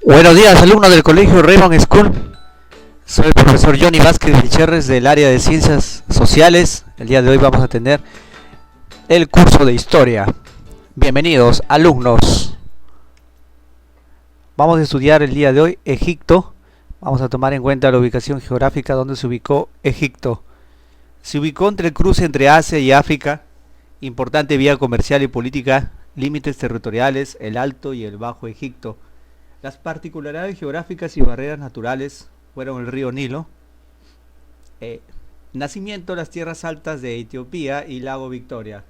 Buenos días, alumnos del colegio Raymond School. Soy el profesor Johnny Vázquez Vilcherres del área de Ciencias Sociales. El día de hoy vamos a tener el curso de Historia. Bienvenidos, alumnos. Vamos a estudiar el día de hoy Egipto. Vamos a tomar en cuenta la ubicación geográfica donde se ubicó Egipto. Se ubicó entre el cruce entre Asia y África, importante vía comercial y política, límites territoriales, el Alto y el Bajo Egipto. Las particularidades geográficas y barreras naturales fueron el río Nilo, eh, nacimiento de las tierras altas de Etiopía y lago Victoria.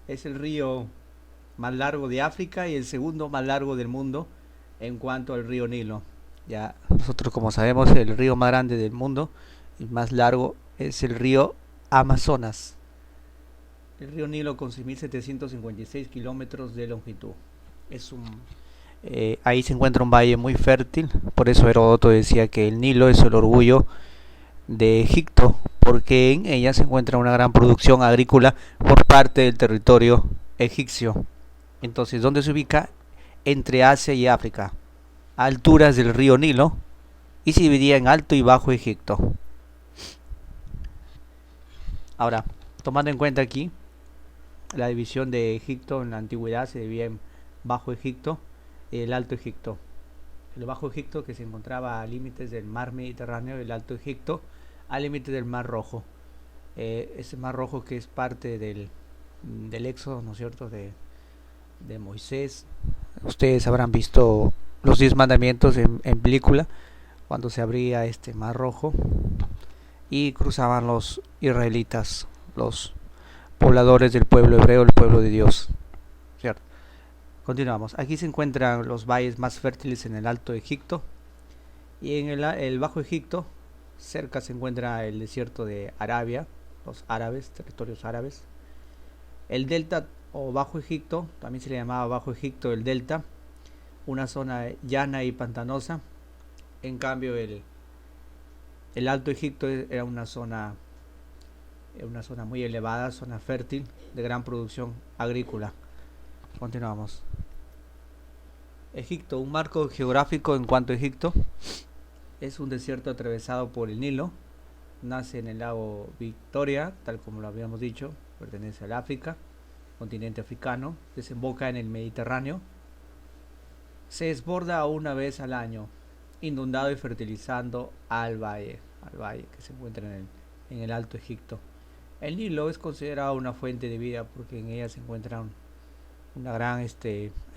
Es el río más largo de África y el segundo más largo del mundo en cuanto al río Nilo. Ya nosotros, como sabemos, el río más grande del mundo y más largo es el río Amazonas. El río Nilo con 6.756 kilómetros de longitud. Es un ahí se encuentra un valle muy fértil, por eso Heródoto decía que el Nilo es el orgullo de Egipto, porque en ella se encuentra una gran producción agrícola por parte del territorio egipcio. Entonces, ¿dónde se ubica? Entre Asia y África, a alturas del río Nilo, y se dividía en Alto y Bajo Egipto. Ahora, tomando en cuenta aquí la división de Egipto en la antigüedad, se dividía en Bajo Egipto y el Alto Egipto. El Bajo Egipto, que se encontraba a límites del mar Mediterráneo, y el Alto Egipto a límites del Mar Rojo. Ese Mar Rojo que es parte del éxodo, ¿no es cierto?, de Moisés. Ustedes habrán visto los 10 mandamientos en película, cuando se abría este Mar Rojo y cruzaban los israelitas, los pobladores del pueblo hebreo, el pueblo de Dios, ¿cierto? Continuamos. Aquí se encuentran los valles más fértiles en el Alto Egipto, y en el Bajo Egipto cerca se encuentra el desierto de Arabia, los árabes, territorios árabes. El delta o Bajo Egipto, también se le llamaba Bajo Egipto el delta, una zona llana y pantanosa. En cambio el Alto Egipto era una zona muy elevada, zona fértil, de gran producción agrícola. Continuamos. Egipto, un marco geográfico en cuanto a Egipto. Es un desierto atravesado por el Nilo. Nace en el lago Victoria, tal como lo habíamos dicho, pertenece al África, continente africano. Desemboca en el Mediterráneo. Se desborda una vez al año, inundado y fertilizando al valle que se encuentra en el Alto Egipto. El Nilo es considerado una fuente de vida porque en ella se encuentra una gran,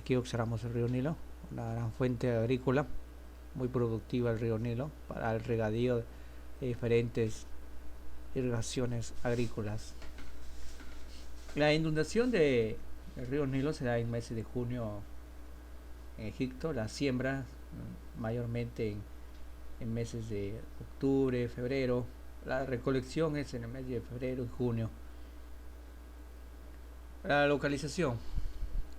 aquí observamos el río Nilo, una gran fuente agrícola, muy productiva el río Nilo para el regadío de diferentes irrigaciones agrícolas. La inundación del río Nilo se da en meses de junio en Egipto, la siembra mayormente en meses de octubre, febrero, la recolección es en el mes de febrero y junio. La localización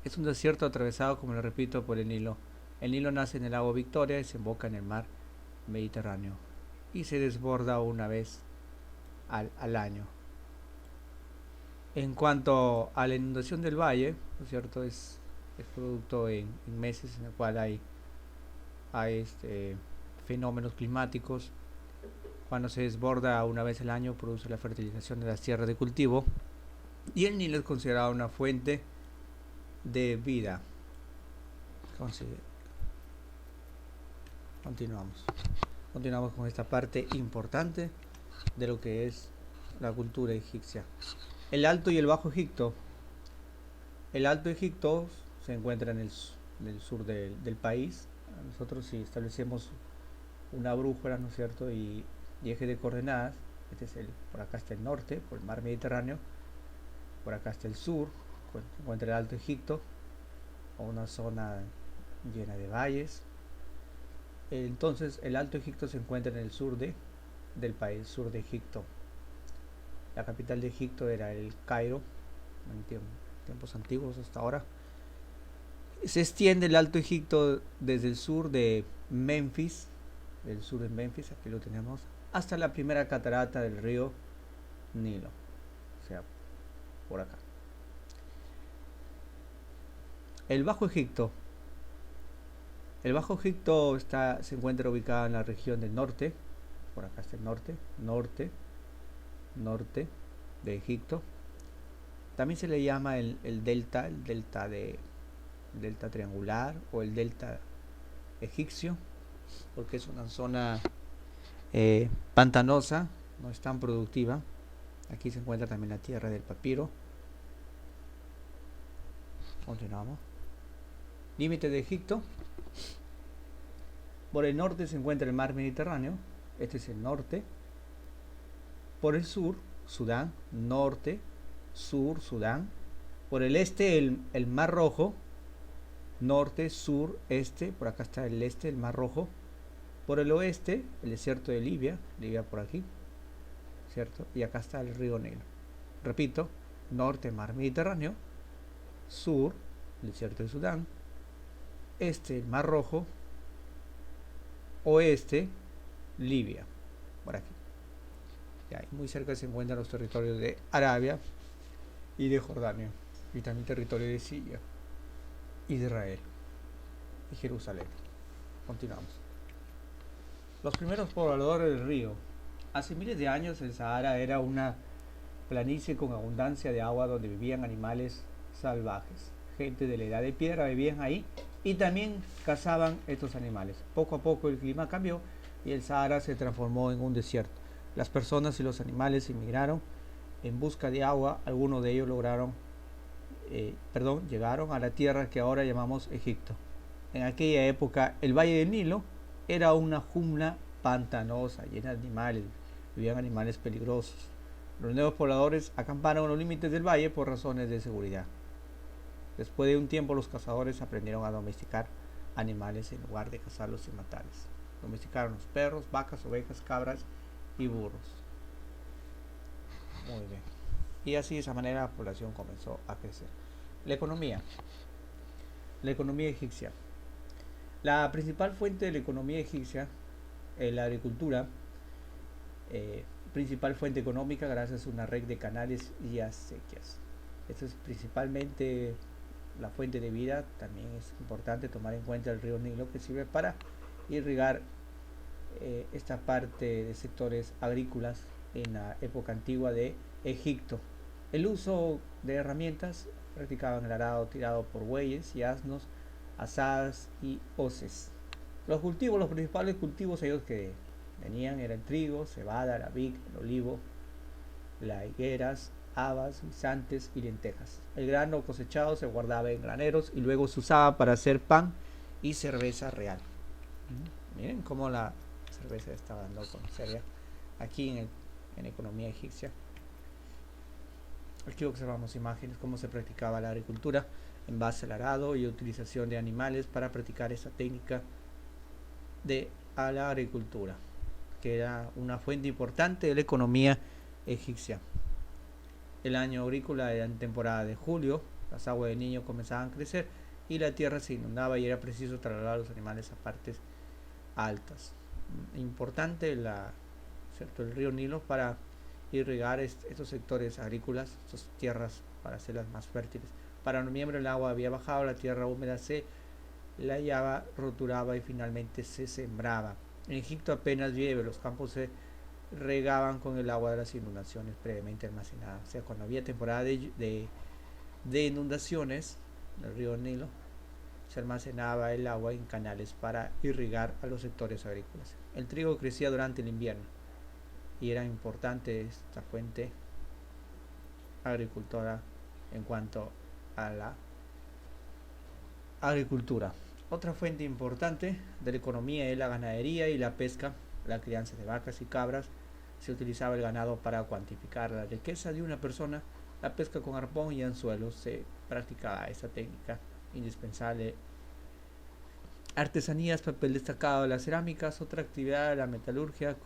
es un desierto atravesado, como lo repito, por el Nilo. El Nilo nace en el lago Victoria y desemboca en el mar Mediterráneo y se desborda una vez al año. En cuanto a la inundación del valle, ¿no es cierto?, es producto en meses en el cual hay fenómenos climáticos. Cuando se desborda una vez al año, produce la fertilización de las tierras de cultivo, y el Nilo es considerado una fuente de vida. Continuamos con esta parte importante de lo que es la cultura egipcia. El Alto y el Bajo Egipto. El Alto Egipto se encuentra en el sur del país. Nosotros, si establecemos una brújula, ¿no es cierto?, y eje de coordenadas, por acá está el norte, por el mar Mediterráneo, por acá está el sur, se encuentra el Alto Egipto, o una zona llena de valles. Entonces el Alto Egipto se encuentra en el sur del país, sur de Egipto. La capital de Egipto era el Cairo, en tiempos antiguos hasta ahora. Se extiende el Alto Egipto desde el sur de Memphis, aquí lo tenemos, hasta la primera catarata del río Nilo, o sea, por acá. El Bajo Egipto El Bajo Egipto se encuentra ubicado en la región del norte, por acá está el norte de Egipto. También se le llama el delta delta triangular o el delta egipcio, porque es una zona pantanosa, no es tan productiva. Aquí se encuentra también la tierra del papiro. Continuamos. Límite de Egipto. Por el norte se encuentra el mar Mediterráneo. Este es el norte. Por el sur, Sudán. Norte, sur, Sudán. Por el este, el mar Rojo. Norte, sur, este. Por acá está el este, el mar Rojo. Por el oeste, el desierto de Libia. Libia por aquí, ¿cierto? Y acá está el río Nilo. Repito, norte, mar Mediterráneo. Sur, el desierto de Sudán. Este, el mar Rojo. Oeste, Libia, por aquí. Ya, y muy cerca se encuentran los territorios de Arabia y de Jordania, y también territorio de Siria y de Israel y Jerusalén. Continuamos. Los primeros pobladores del río. Hace miles de años el Sahara era una planicie con abundancia de agua donde vivían animales salvajes. Gente de la edad de piedra vivían ahí y también cazaban estos animales. Poco a poco el clima cambió y el Sahara se transformó en un desierto. Las personas y los animales emigraron en busca de agua. Algunos de ellos llegaron a la tierra que ahora llamamos Egipto. En aquella época el valle del Nilo era una jungla pantanosa, llena de animales. Vivían animales peligrosos. Los nuevos pobladores acamparon en los límites del valle por razones de seguridad. Después de un tiempo los cazadores aprendieron a domesticar animales en lugar de cazarlos y matarlos. Domesticaron los perros, vacas, ovejas, cabras y burros. Muy bien. Y así de esa manera la población comenzó a crecer. La economía. La economía egipcia. La principal fuente de la economía egipcia es la agricultura. Principal fuente económica gracias a una red de canales y acequias. Esto es principalmente la fuente de vida. También es importante tomar en cuenta el río Nilo, que sirve para irrigar esta parte de sectores agrícolas en la época antigua de Egipto. El uso de herramientas practicaban el arado tirado por bueyes y asnos, azadas y hoces. Los principales cultivos ellos que tenían eran el trigo, cebada, la vid, el olivo, las higueras, habas, guisantes y lentejas. El grano cosechado se guardaba en graneros y luego se usaba para hacer pan y cerveza real. Miren cómo la cerveza está dando con seria aquí en economía egipcia. Aquí observamos imágenes cómo se practicaba la agricultura en base al arado y utilización de animales para practicar esta técnica de la agricultura, que era una fuente importante de la economía egipcia. El año agrícola era en temporada de julio, las aguas del Niño comenzaban a crecer y la tierra se inundaba y era preciso trasladar a los animales a partes altas. Importante el río Nilo para irrigar estos sectores agrícolas, estas tierras, para hacerlas más fértiles. Para noviembre el agua había bajado, la tierra húmeda se la hallaba, roturaba y finalmente se sembraba. En Egipto apenas llueve, los campos se regaban con el agua de las inundaciones previamente almacenadas. O sea, cuando había temporada de inundaciones del río Nilo, se almacenaba el agua en canales para irrigar a los sectores agrícolas. El trigo crecía durante el invierno y era importante esta fuente agricultora en cuanto a la agricultura. Otra fuente importante de la economía es la ganadería y la pesca, la crianza de vacas y cabras. Se utilizaba el ganado para cuantificar la riqueza de una persona. La pesca con arpón y anzuelos se practicaba esta técnica indispensable. Artesanías, papel destacado, las cerámicas, otra actividad, la metalurgia,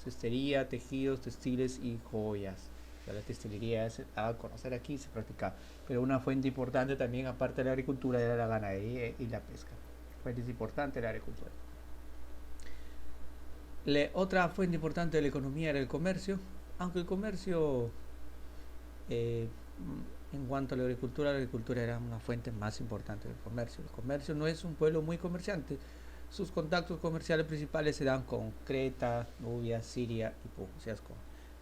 cestería, tejidos, textiles y joyas. La textilería se daba a conocer aquí, se practicaba. Pero una fuente importante también, aparte de la agricultura, era la ganadería y la pesca. Fuentes importantes de la agricultura. Otra fuente importante de la economía era el comercio, aunque el comercio, en cuanto a la agricultura era una fuente más importante del comercio. El comercio no es un pueblo muy comerciante, Sus contactos comerciales principales se dan con Creta, Nubia, Siria y Pú, o sea, con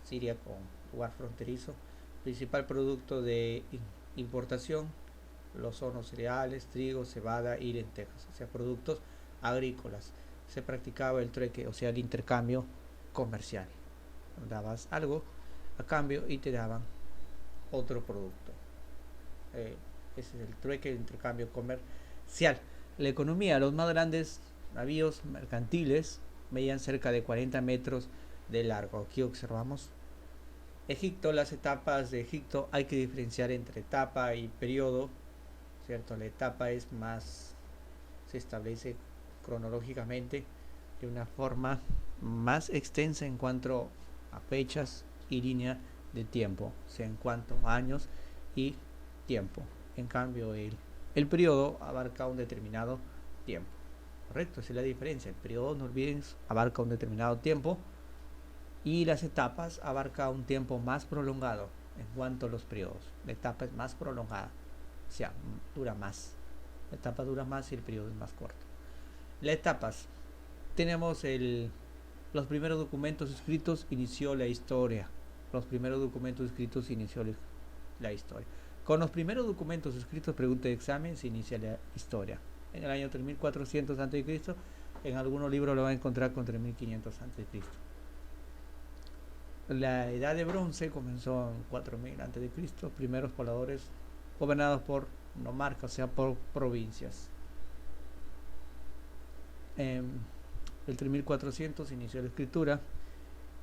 Siria con lugar fronterizo. Principal producto de importación, los hornos cereales, trigo, cebada y lentejas, o sea, productos agrícolas. Se practicaba el trueque, o sea, el intercambio comercial. Dabas algo a cambio y te daban otro producto. Ese es el trueque, el intercambio comercial. La economía, los más grandes navíos mercantiles medían cerca de 40 metros de largo. Aquí observamos Egipto, las etapas de Egipto, hay que diferenciar entre etapa y periodo, ¿cierto? La etapa es más, se establece cronológicamente de una forma más extensa en cuanto a fechas y línea de tiempo, o sea, en cuanto a años y tiempo. En cambio, el periodo abarca un determinado tiempo. Correcto, esa es la diferencia. El periodo, no olviden, abarca un determinado tiempo y las etapas abarca un tiempo más prolongado en cuanto a los periodos. La etapa es más prolongada, o sea, dura más. La etapa dura más y el periodo es más corto. Las etapas. Tenemos los primeros documentos escritos, inició la historia. Los primeros documentos escritos inició la historia. Con los primeros documentos escritos, pregunta de examen, se inicia la historia. En el año 3400 a.C., en algunos libros lo va a encontrar con 3500 a.C. La edad de bronce comenzó en 4000 a.C., primeros pobladores gobernados por nomarcas, o sea, por provincias. El 3400 inició la escritura.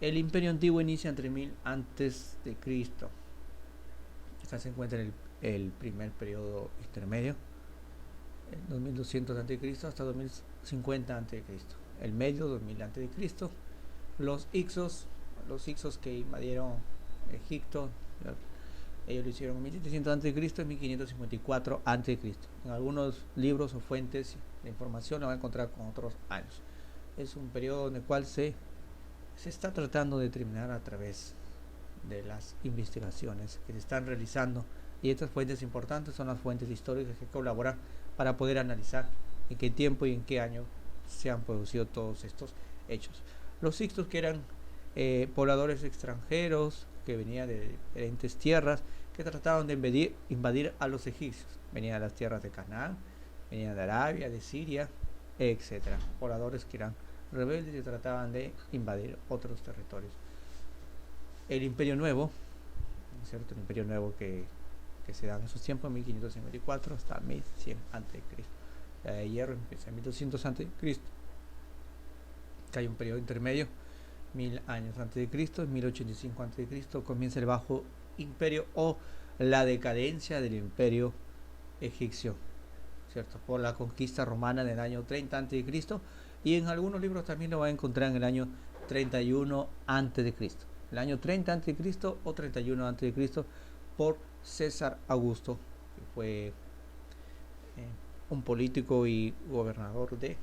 El imperio antiguo inicia en 3000 antes de Cristo. Acá se encuentra el primer periodo intermedio, 2200 a.C. hasta 2050 a.C. El medio, 2000 a.C. Los Hicsos que invadieron Egipto, ellos lo hicieron en 1700 a.C. y 1554 a.C. En algunos libros o fuentes de información lo van a encontrar con otros años. Es un periodo en el cual se está tratando de determinar a través de las investigaciones que se están realizando, y estas fuentes importantes son las fuentes históricas que colaboran para poder analizar en qué tiempo y en qué año se han producido todos estos hechos. Los Hicsos, que eran pobladores extranjeros que venían de diferentes tierras, que trataban de invadir a los egipcios. Venían a las tierras de Canaán, venían de Arabia, de Siria, etcétera. Pobladores que eran rebeldes y trataban de invadir otros territorios. El Imperio Nuevo, ¿cierto? El Imperio Nuevo que se da en esos tiempos, 1554 hasta 1100 a.C. La de hierro empieza en 1200 a.C. Que hay un periodo intermedio, 1000 años antes de Cristo, en 1085 a.C. comienza el Bajo Imperio o la decadencia del Imperio egipcio, ¿cierto? Por la conquista romana en el año 30 a.C. y en algunos libros también lo va a encontrar en el año 31 a.C. El año 30 a.C. o 31 a.C. por César Augusto, que fue un político y gobernador de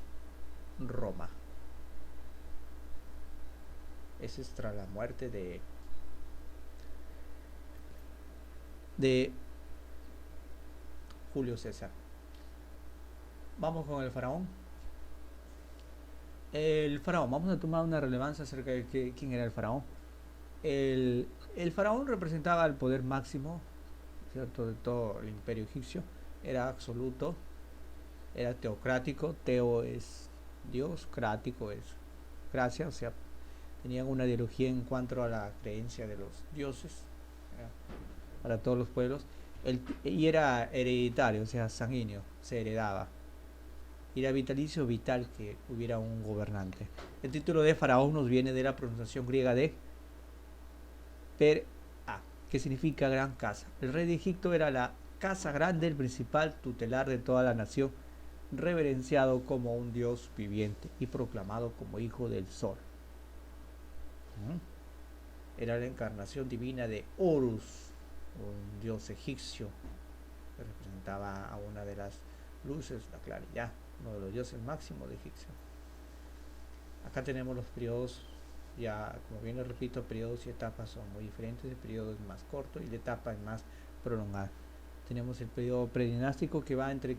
Roma. Ese es tras la muerte de Julio César. Vamos con el faraón. El faraón, vamos a tomar una relevancia acerca de quién era el faraón. El faraón representaba el poder máximo, ¿cierto?, de todo el imperio egipcio. Era absoluto, era teocrático. Teo es Dios, crático es gracia, o sea, tenían una ideología en cuanto a la creencia de los dioses para todos los pueblos. Y era hereditario, o sea, sanguíneo, se heredaba. Y era vitalicio, vital que hubiera un gobernante. El título de faraón nos viene de la pronunciación griega de Per-A, que significa gran casa. El rey de Egipto era la casa grande, el principal tutelar de toda la nación, reverenciado como un dios viviente y proclamado como hijo del sol. Era la encarnación divina de Horus, un dios egipcio que representaba a una de las luces, la claridad, uno de los dioses máximos de Egipcio. Acá tenemos los periodos, ya como bien lo repito, periodos y etapas son muy diferentes. El periodo es más corto y la etapa es más prolongada. Tenemos el periodo predinástico que va entre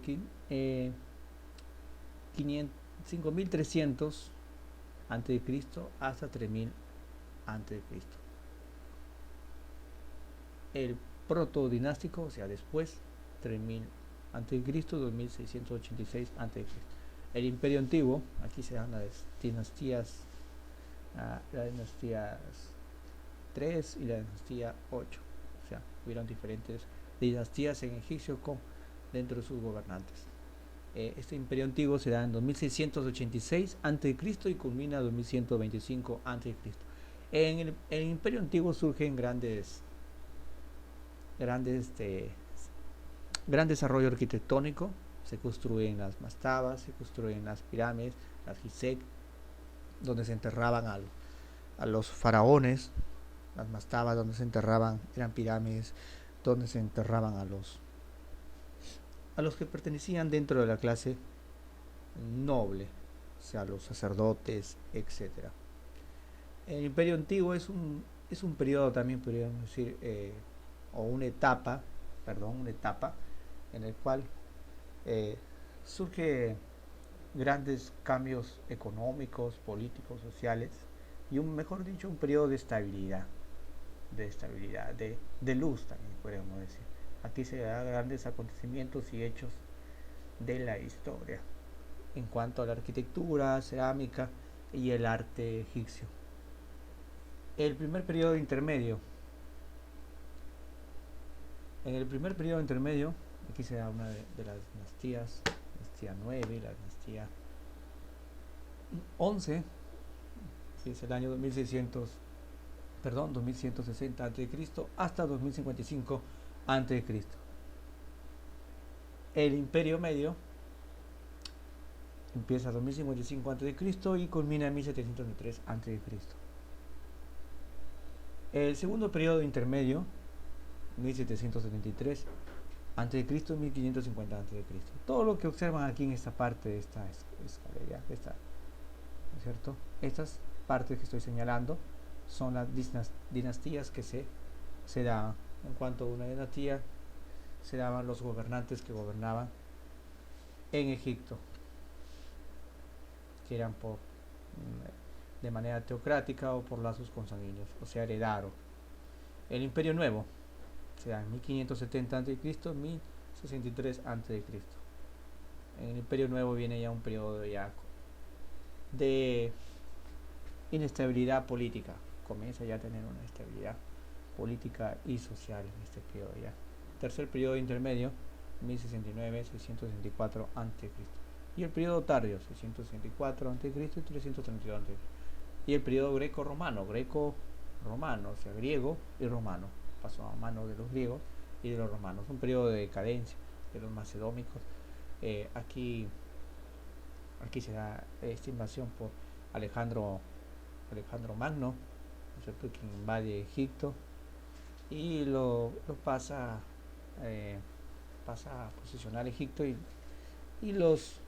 5300 antes de Cristo hasta 3000 antes de Cristo. El protodinástico, o sea, después 3000 antes de Cristo, 2686 antes de Cristo. El Imperio Antiguo, aquí se dan las dinastías, las dinastías 3 y la dinastía 8. O sea, hubieron diferentes dinastías en Egipcio dentro de sus gobernantes. Este Imperio Antiguo se da en 2686 a.C. y culmina en 2125 a.C. En el Imperio Antiguo surgen gran desarrollo arquitectónico. Se construyen las mastabas, se construyen las pirámides, las Gizeh, donde se enterraban a los faraones. Las mastabas donde se enterraban eran pirámides donde se enterraban a los que pertenecían dentro de la clase noble, o sea, los sacerdotes, etc. El Imperio Antiguo es un periodo también, podríamos decir, o una etapa en el cual surge grandes cambios económicos, políticos, sociales y mejor dicho, un periodo de estabilidad, de luz también podríamos decir. Aquí se dan grandes acontecimientos y hechos de la historia en cuanto a la arquitectura, cerámica y el arte egipcio. El primer periodo intermedio. En el primer periodo intermedio, aquí se da una de las dinastías, dinastía 9, la dinastía 11, que es el año 2160 a.C. hasta 2055 a.C. El Imperio Medio empieza en 2055 a.C. y culmina en 1703 a.C. El segundo periodo intermedio, 1773 a.C. y 1550 a.C. Todo lo que observan aquí en esta parte de esta escalera, ¿no es cierto? Estas partes que estoy señalando son las dinastías que se dan. En cuanto a una dinastía, se daban los gobernantes que gobernaban en Egipto, que eran de manera teocrática o por lazos consanguíneos, o sea, heredaron. El Imperio Nuevo se da en 1570 a.C., 1063 a.C. En el Imperio Nuevo viene ya un periodo de inestabilidad política. Comienza ya a tener una estabilidad política y social en este periodo ya. Tercer periodo intermedio, 1069-664 a.C. Y el periodo tardío, 664 a.C. y 332 a.C. Y el periodo greco-romano, o sea, griego y romano. Pasó a manos de los griegos y de los romanos. Un periodo de decadencia de los macedómicos. Aquí se da esta invasión por Alejandro Magno, ¿no es cierto?, quien invade Egipto y lo pasa a posicionar Egipto y los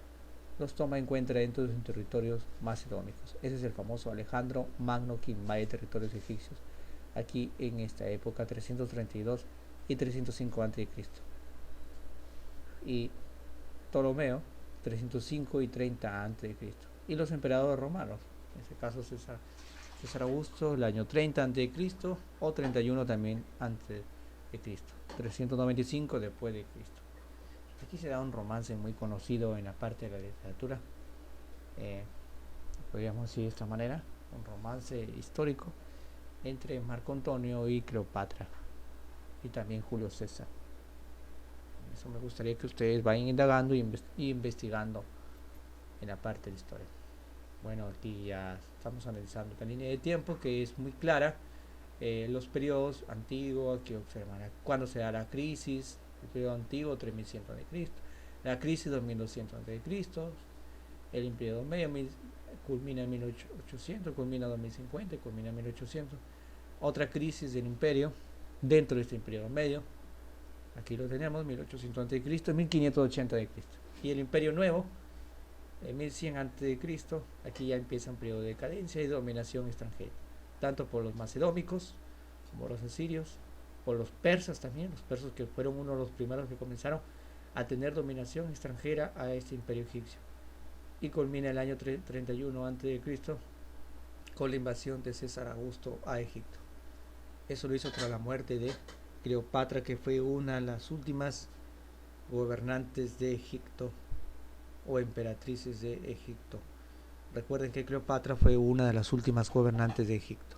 toma en cuenta dentro de sus territorios macedónicos. Ese es el famoso Alejandro Magno, que invade territorios egipcios aquí en esta época, 332 y 305 a.C. y Ptolomeo, 305 y 30 a.C. y los emperadores romanos, en este caso César Augusto, el año 30 a.C. o 31 también a.C., 395 después de Cristo. Aquí se da un romance muy conocido en la parte de la literatura, podríamos decir de esta manera, un romance histórico entre Marco Antonio y Cleopatra y también Julio César. Eso me gustaría que ustedes vayan indagando y investigando en la parte de la historia. Bueno, aquí ya estamos analizando la línea de tiempo, que es muy clara. Los periodos antiguos que observan cuando se da la crisis. El periodo antiguo, 3100 a.C., la crisis, 2200 a.C., el Imperio Medio culmina en 1800, culmina en 2050, culmina en 1800. Otra crisis del imperio dentro de este Imperio Medio, aquí lo tenemos, 1800 a.C., 1580 a.C. Y el Imperio Nuevo, en 1100 a.C., aquí ya empieza un periodo de decadencia y dominación extranjera, tanto por los macedómicos como los asirios, por los persas también, los persas que fueron uno de los primeros que comenzaron a tener dominación extranjera a este imperio egipcio. y culmina el año 31 a.C. con la invasión de César Augusto a Egipto. Eso lo hizo tras la muerte de Cleopatra, que fue una de las últimas gobernantes de Egipto o emperatrices de Egipto. Recuerden que Cleopatra fue una de las últimas gobernantes de Egipto.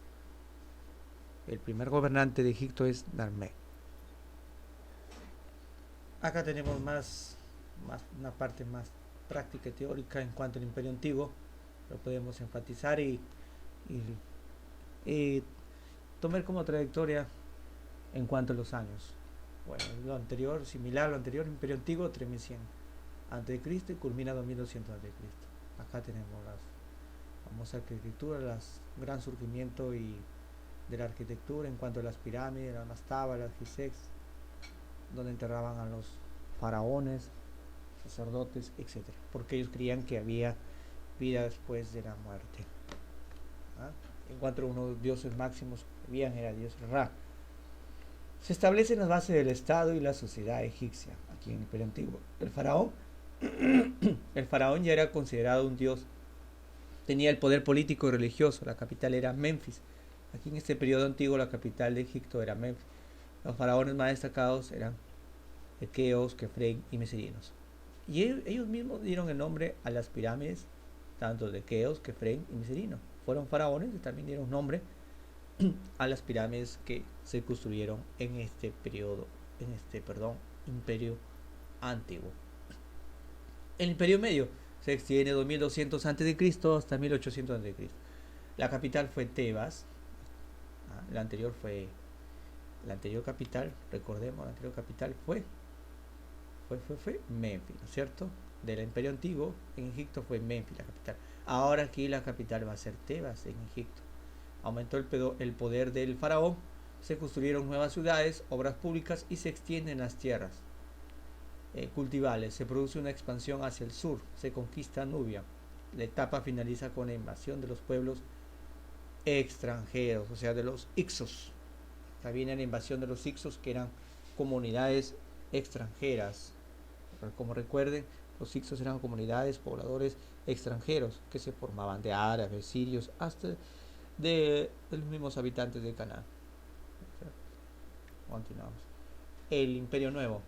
El primer gobernante de Egipto es Narmé. Acá tenemos más una parte más práctica y teórica en cuanto al Imperio Antiguo. Lo podemos enfatizar y tomar como trayectoria en cuanto a los años. Bueno, lo anterior, similar a lo anterior, Imperio Antiguo, 3100 a.C. y culmina 2200 a.C. Acá tenemos las famosas arquitecturas, el gran surgimiento de la arquitectura en cuanto a las pirámides, las mastabas, las gisex, donde enterraban a los faraones, sacerdotes, etc. Porque ellos creían que había vida después de la muerte. ¿Ah? En cuanto a unos dioses máximos que habían, era Dios Ra. Se establecen las bases del Estado y la sociedad egipcia aquí en el Imperio Antiguo. El faraón ya era considerado un dios, tenía el poder político y religioso. La capital era Memphis. Aquí en este periodo antiguo la capital de Egipto era Memphis. Los faraones más destacados eran Keops, Kefren y Meserinos. Y ellos mismos dieron el nombre a las pirámides, tanto de Keops, Kefren y Meserino. Fueron faraones y también dieron nombre a las pirámides que se construyeron en este periodo, imperio antiguo. El Imperio Medio se extiende 2200 a.C. hasta 1800 a.C. La capital fue Tebas. La anterior capital, recordemos, la anterior capital fue Memphis, ¿no es cierto? Del Imperio Antiguo en Egipto fue Memphis la capital. Ahora aquí la capital va a ser Tebas en Egipto. Aumentó el poder del faraón, se construyeron nuevas ciudades, obras públicas y se extienden las tierras cultivables. Se produce una expansión hacia el sur, se conquista Nubia. La etapa finaliza con la invasión de los pueblos extranjeros, o sea, de los Ixos. Acá viene la invasión de los Ixos, que eran comunidades extranjeras. Como recuerden, los Ixos eran comunidades, pobladores extranjeros que se formaban de árabes, sirios, hasta de los mismos habitantes de Canaán. Continuamos. El Imperio Nuevo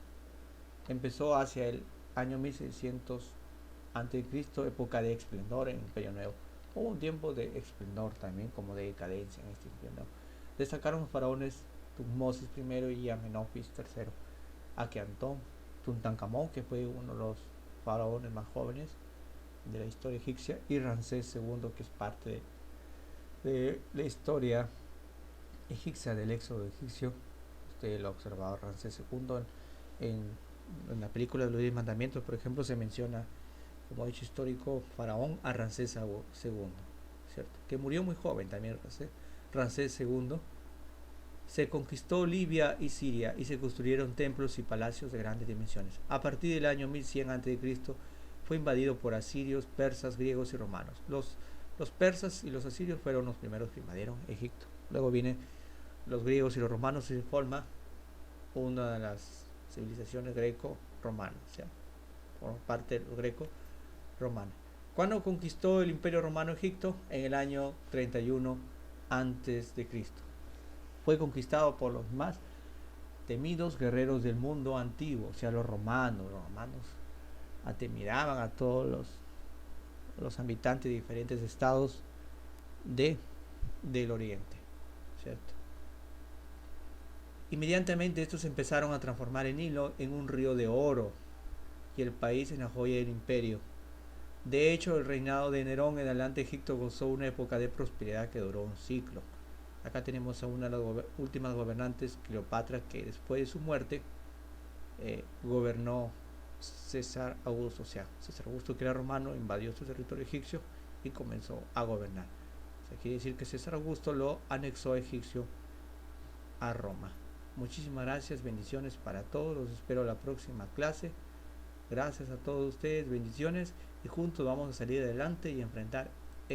empezó hacia el año 1600 a.C., época de esplendor en el Imperio Nuevo. Hubo un tiempo de esplendor también, como de decadencia en este Imperio Nuevo. Destacaron los faraones Tutmosis I y Amenofis III, Akenatón, Tutankamón, que fue uno de los faraones más jóvenes de la historia egipcia, y Ramsés II, que es parte de la historia egipcia, del éxodo egipcio. Usted lo ha observado, Ramsés II en la película de los 10 mandamientos, por ejemplo, se menciona como hecho histórico faraón a Ramsés II, ¿cierto? Que murió muy joven también. Ramsés II. Se conquistó Libia y Siria y se construyeron templos y palacios de grandes dimensiones. A partir del año 1100 a.C. fue invadido por asirios, persas, griegos y romanos. Los persas y los asirios fueron los primeros que invadieron Egipto. Luego vienen los griegos y los romanos y se forma una de las civilizaciones greco-romanas, o sea, por parte de los greco-romanos. ¿Cuándo conquistó el Imperio Romano Egipto? En el año 31 a.C. Fue conquistado por los más temidos guerreros del mundo antiguo, o sea, los romanos. Los romanos atemidaban a todos los habitantes de diferentes estados del oriente, ¿cierto? Inmediatamente estos empezaron a transformar el Nilo en un río de oro y el país en la joya del imperio. De hecho, el reinado de Nerón en adelante Egipto gozó una época de prosperidad que duró un siglo. Acá tenemos a una de las últimas gobernantes, Cleopatra, que después de su muerte gobernó César Augusto. O sea, César Augusto, que era romano, invadió su territorio egipcio y comenzó a gobernar. O sea, quiere decir que César Augusto lo anexó egipcio a Roma. Muchísimas gracias, bendiciones para todos. Los espero la próxima clase. Gracias a todos ustedes, bendiciones, y juntos vamos a salir adelante y enfrentar